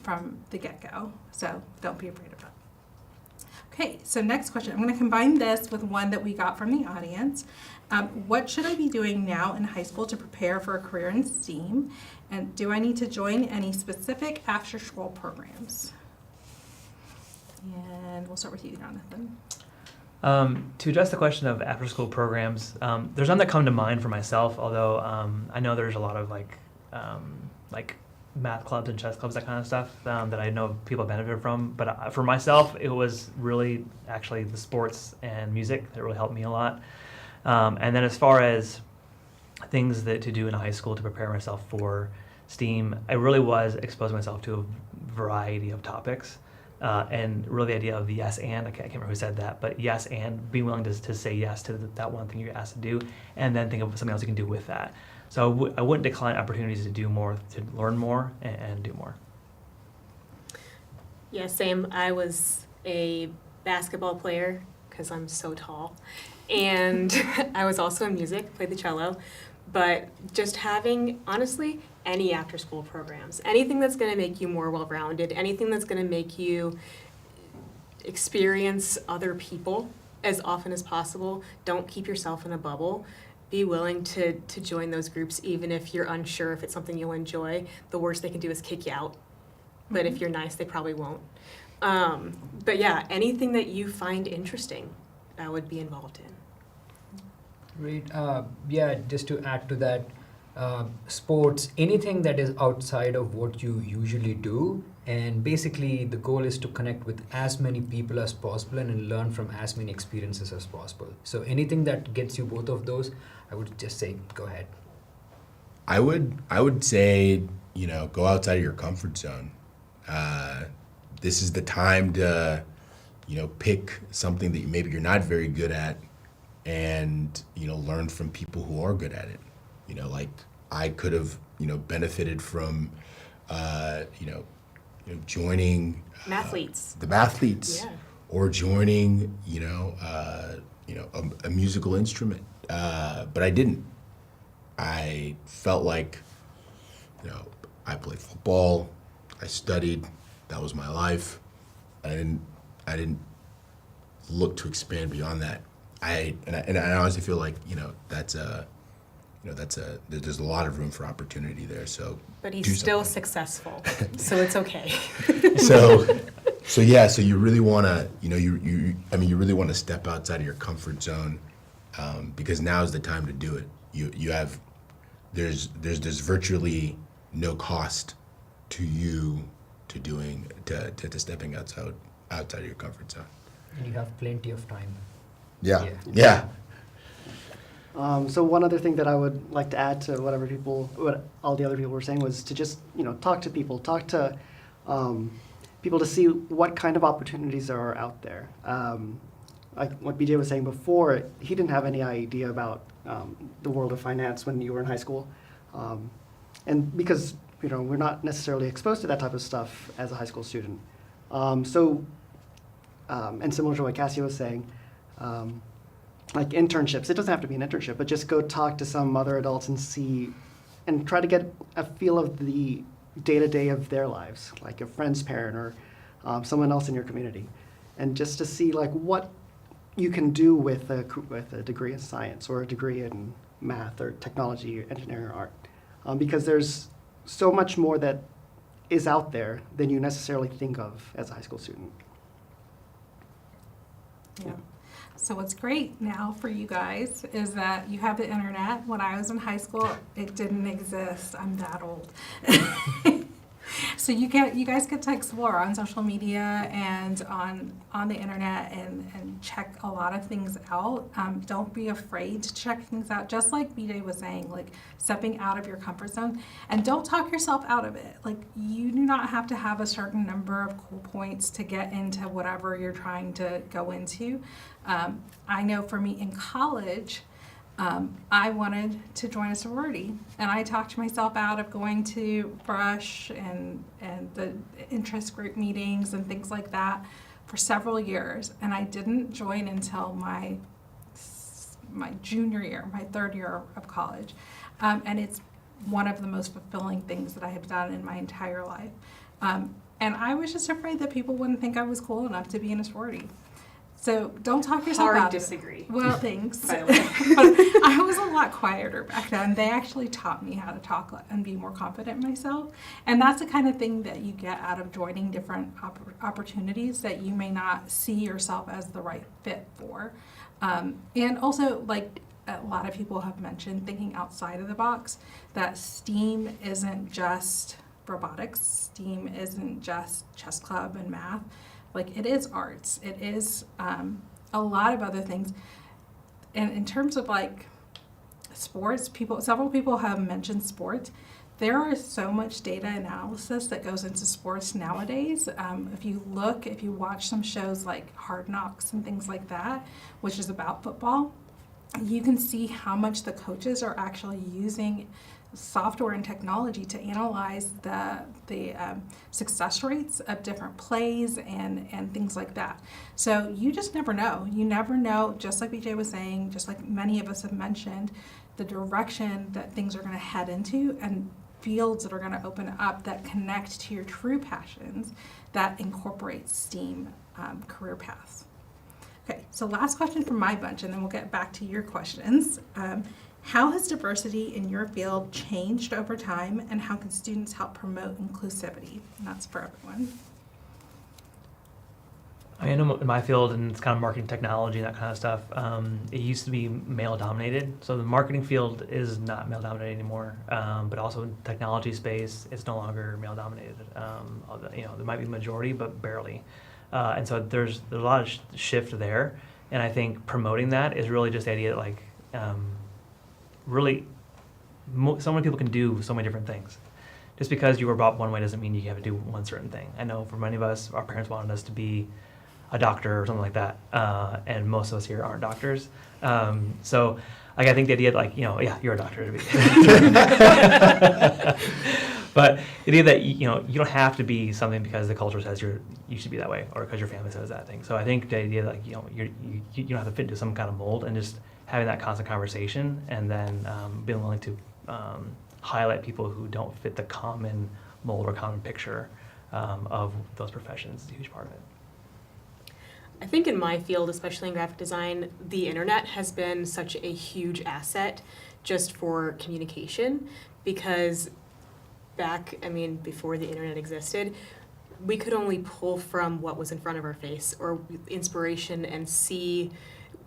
the get-go. So don't be afraid of it. Okay, so next question. I'm going to combine this with one that we got from the audience. What should I be doing now in high school to prepare for a career in STEAM? And do I need to join any specific after-school programs? And we'll start with you, Jonathan. To address the question of after-school programs, there's none that come to mind for myself, although I know there's a lot of like math clubs and chess clubs, that kind of stuff, that I know people benefit from. But for myself, it was really actually the sports and music that really helped me a lot. And then as far as things that to do in high school to prepare myself for STEAM, I really was exposing myself to a variety of topics. And really the idea of the yes and, I can't remember who said that, but yes and, being willing to say yes to that one thing you're asked to do, and then think of something else you can do with that. So I wouldn't decline opportunities to do more, to learn more and do more. Yeah, same. I was a basketball player because I'm so tall. And I was also in music, played the cello. But just having, honestly, any after-school programs, anything that's going to make you more well-rounded, anything that's going to make you experience other people as often as possible. Don't keep yourself in a bubble. Be willing to join those groups, even if you're unsure if it's something you'll enjoy. The worst they can do is kick you out. But if you're nice, they probably won't. But yeah, anything that you find interesting, I would be involved in. Great. Yeah, just to add to that, sports, anything that is outside of what you usually do, and basically the goal is to connect with as many people as possible and learn from as many experiences as possible. So anything that gets you both of those, I would just say go ahead. I would say, go outside of your comfort zone. This is the time to, pick something that maybe you're not very good at, and learn from people who are good at it. Like I could have benefited from joining Mathletes. the mathletes, Yeah. or joining a musical instrument, but I didn't. I felt like I played football, I studied, that was my life. I didn't look to expand beyond that. I honestly feel like there's a lot of room for opportunity there. So, But do he's still something. successful, so it's okay. So yeah, so you really want to, you really want to step outside of your comfort zone, because now is the time to do it. There's virtually no cost to you to stepping outside of your comfort zone. And you have plenty of time. Yeah. Yeah. So one other thing that I would like to add to what all the other people were saying was to just, talk to people, people to see what kind of opportunities there are out there. Like what BJ was saying before, he didn't have any idea about the world of finance when you were in high school. And because, we're not necessarily exposed to that type of stuff as a high school student. And similar to what Cassie was saying, like internships, it doesn't have to be an internship, but just go talk to some other adults and try to get a feel of the day-to-day of their lives, like a friend's parent or someone else in your community. And just to see like what you can do with a degree in science or a degree in math or technology or engineering or art. Because there's so much more that is out there than you necessarily think of as a high school student. Yeah. So what's great now for you guys is that you have the internet. When I was in high school, it didn't exist. I'm that old. So you guys get to explore on social media and on the internet and check a lot of things out. Don't be afraid to check things out. Just like BJ was saying, like stepping out of your comfort zone, and don't talk yourself out of it. Like you do not have to have a certain number of cool points to get into whatever you're trying to go into. I know for me in college, I wanted to join a sorority, and I talked myself out of going to brush and the interest group meetings and things like that for several years, and I didn't join until my junior year, my third year of college, and it's one of the most fulfilling things that I have done in my entire life, and I was just afraid that people wouldn't think I was cool enough to be in a sorority. So don't talk yourself Hard out of it. disagree. Well, thanks. By the way. But I was a lot quieter back then. They actually taught me how to talk and be more confident in myself. And that's the kind of thing that you get out of joining different opportunities that you may not see yourself as the right fit for. And also, like a lot of people have mentioned, thinking outside of the box, that STEAM isn't just robotics. STEAM isn't just chess club and math. Like it is arts, it is a lot of other things. And in terms of like sports, several people have mentioned sports. There is so much data analysis that goes into sports nowadays. If you watch some shows like Hard Knocks and things like that, which is about football, you can see how much the coaches are actually using software and technology to analyze the success rates of different plays and things like that. So you just never know. You never know, just like BJ was saying, just like many of us have mentioned, the direction that things are going to head into and fields that are going to open up that connect to your true passions that incorporate STEAM career paths. Okay, so last question from my bunch, and then we'll get back to your questions. How has diversity in your field changed over time, and how can students help promote inclusivity? And that's for everyone. I know in my field, and it's kind of marketing technology and that kind of stuff, it used to be male-dominated. So the marketing field is not male-dominated anymore, but also in technology space, it's no longer male-dominated. There might be a majority, but barely. And so there's a lot of shift there, and I think promoting that is really just the idea that so many people can do so many different things. Just because you were brought up one way doesn't mean you have to do one certain thing. I know for many of us, our parents wanted us to be a doctor or something like that, and most of us here aren't doctors. So I think the idea you're a doctor. But the idea that you don't have to be something because the culture says you should be that way, or because your family says that thing. So I think the idea that you don't have to fit into some kind of mold, and just having that constant conversation, and then being willing to highlight people who don't fit the common mold or common picture of those professions is a huge part of it. I think in my field, especially in graphic design, the internet has been such a huge asset just for communication, because before the internet existed, we could only pull from what was in front of our face or inspiration and see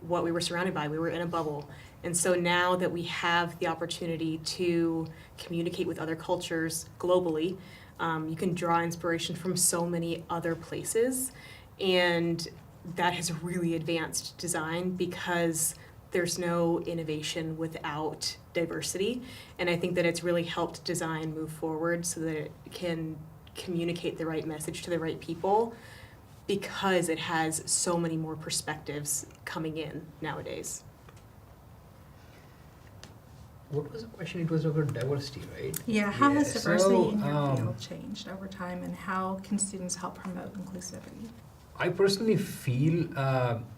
what we were surrounded by. We were in a bubble. And so now that we have the opportunity to communicate with other cultures globally, you can draw inspiration from so many other places. And that has really advanced design because there's no innovation without diversity. And I think that it's really helped design move forward so that it can communicate the right message to the right people because it has so many more perspectives coming in nowadays. What was the question? It was about diversity, right? Yeah, how has diversity So, in your field changed over time, and how can students help promote inclusivity? I personally feel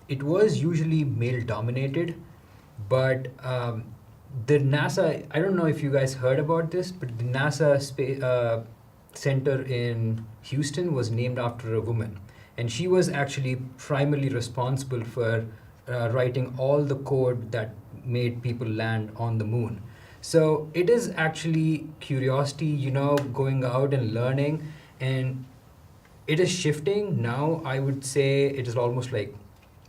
it was usually male dominated, but the NASA, I don't know if you guys heard about this, but the NASA center in Houston was named after a woman. And she was actually primarily responsible for writing all the code that made people land on the moon. So it is actually curiosity, you know, going out and learning, and it is shifting now. I would say it is almost like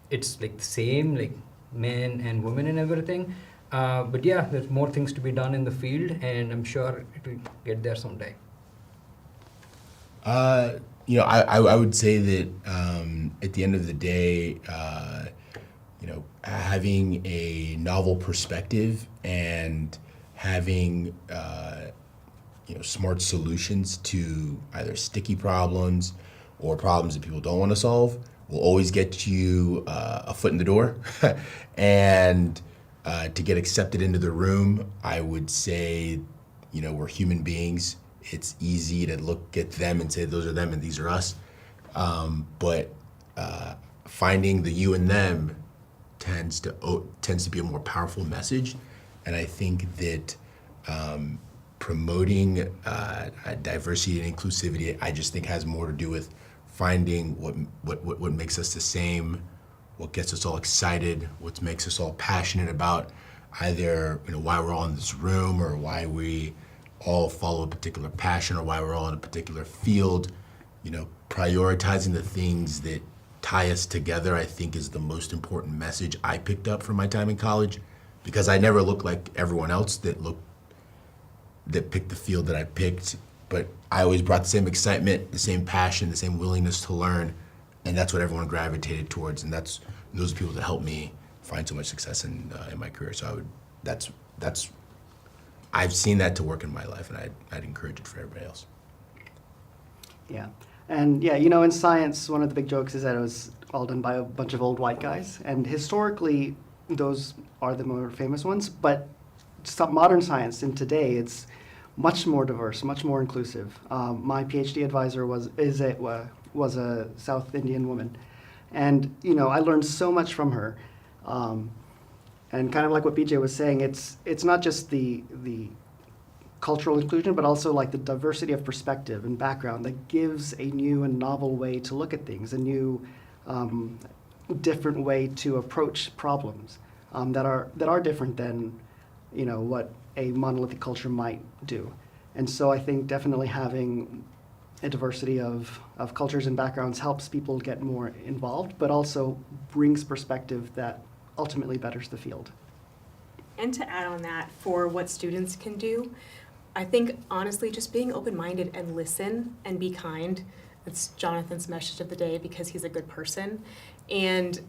it's like the same, like men and women and everything. But yeah, there's more things to be done in the field, and I'm sure it will get there someday. You know, I would say that at the end of the day, you know, having a novel perspective and having you know, smart solutions to either sticky problems or problems that people don't want to solve will always get you a foot in the door. And to get accepted into the room, I would say, you know, we're human beings. It's easy to look at them and say those are them and these are us. But finding the you and them tends to be a more powerful message. And I think that promoting diversity and inclusivity, I just think has more to do with finding what makes us the same, what gets us all excited, what makes us all passionate about either, you know, why we're all in this room or why we all follow a particular passion or why we're all in a particular field. You know, prioritizing the things that tie us together, I think, is the most important message I picked up from my time in college, because I never looked like everyone else that picked the field that I picked, but I always brought the same excitement, the same passion, the same willingness to learn, and that's what everyone gravitated towards, and those are people that helped me find so much success in my career. So I've seen that to work in my life, and I'd encourage it for everybody else. Yeah. And yeah, you know, in science, one of the big jokes is that it was all done by a bunch of old white guys. And historically, those are the more famous ones. But modern science in today, it's much more diverse, much more inclusive. My PhD advisor was a South Indian woman. And, you know, I learned so much from her. And kind of like what BJ was saying, it's not just the cultural inclusion, but also like the diversity of perspective and background that gives a new and novel way to look at things, a new, different way to approach problems that are different than, you know, what a monolithic culture might do. And so I think definitely having a diversity of cultures and backgrounds helps people get more involved, but also brings perspective that ultimately betters the field. And to add on that, for what students can do, I think honestly just being open-minded and listen and be kind. It's Jonathan's message of the day because he's a good person. And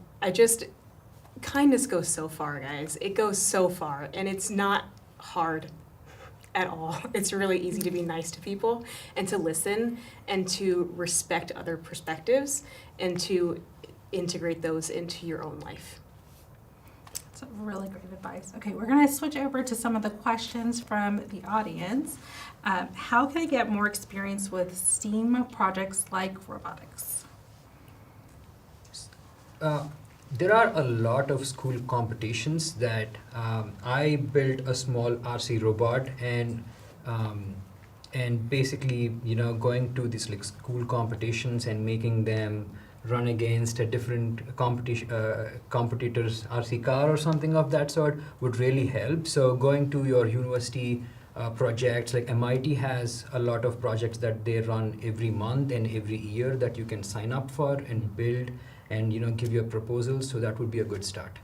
kindness goes so far, guys. It goes so far, and it's not hard at all. It's really easy to be nice to people and to listen and to respect other perspectives and to integrate those into your own life. That's really great advice. Okay, we're going to switch over to some of the questions from the audience. How can I get more experience with STEAM projects like robotics? There are a lot of school competitions that I built a small RC robot and basically, you know, going to these like school competitions and making them run against a different competitor's RC car or something of that sort would really help. So going to your university projects. Like MIT has a lot of projects that they run every month and every year that you can sign up for and build and give your proposals. So that would be a good start.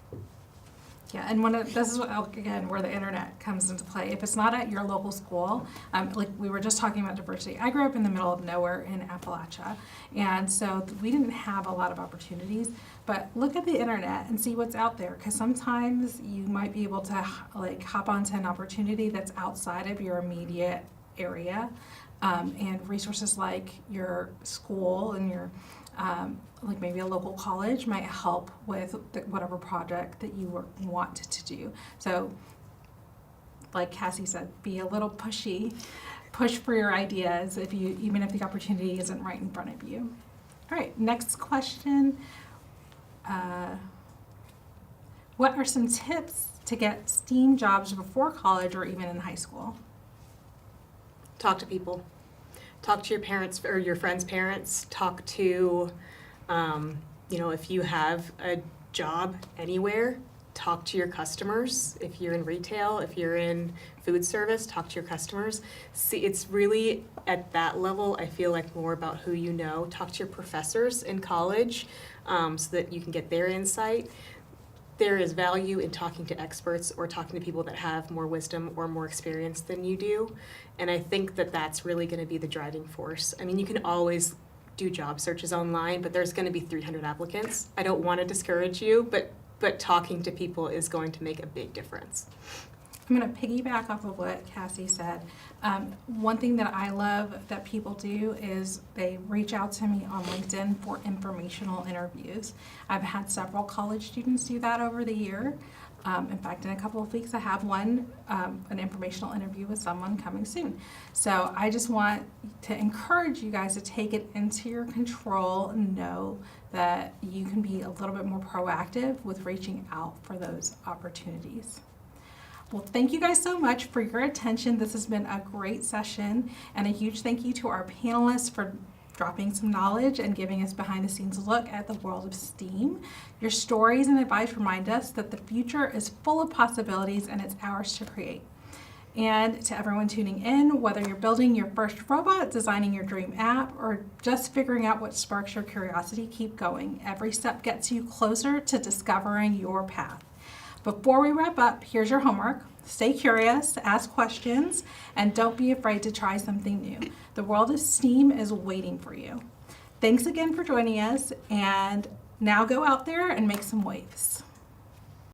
Yeah, and this is again where the internet comes into play. If it's not at your local school, like we were just talking about diversity. I grew up in the middle of nowhere in Appalachia, and so we didn't have a lot of opportunities. But look at the internet and see what's out there, because sometimes you might be able to like hop onto an opportunity that's outside of your immediate area, and resources like your school and your like maybe a local college might help with whatever project that you want to do. So like Cassie said, be a little pushy, push for your ideas even if the opportunity isn't right in front of you. All right, next question. What are some tips to get STEAM jobs before college or even in high school? Talk to people. Talk to your parents or your friends' parents. Talk to, if you have a job anywhere, talk to your customers. If you're in retail, if you're in food service, talk to your customers. See, it's really at that level, I feel like more about who you know. Talk to your professors in college so that you can get their insight. There is value in talking to experts or talking to people that have more wisdom or more experience than you do. And I think that that's really going to be the driving force. I mean, you can always do job searches online, but there's going to be 300 applicants. I don't want to discourage you, but talking to people is going to make a big difference. I'm going to piggyback off of what Cassie said. One thing that I love that people do is they reach out to me on LinkedIn for informational interviews. I've had several college students do that over the year. In fact, in a couple of weeks, I have an informational interview with someone coming soon. So I just want to encourage you guys to take it into your control and know that you can be a little bit more proactive with reaching out for those opportunities. Well, thank you guys so much for your attention. This has been a great session, and a huge thank you to our panelists for dropping some knowledge and giving us behind the scenes look at the world of STEAM. Your stories and advice remind us that the future is full of possibilities and it's ours to create. And to everyone tuning in, whether you're building your first robot, designing your dream app, or just figuring out what sparks your curiosity, keep going. Every step gets you closer to discovering your path. Before we wrap up, here's your homework. Stay curious, ask questions, and don't be afraid to try something new. The world of STEAM is waiting for you. Thanks again for joining us, and now go out there and make some waves.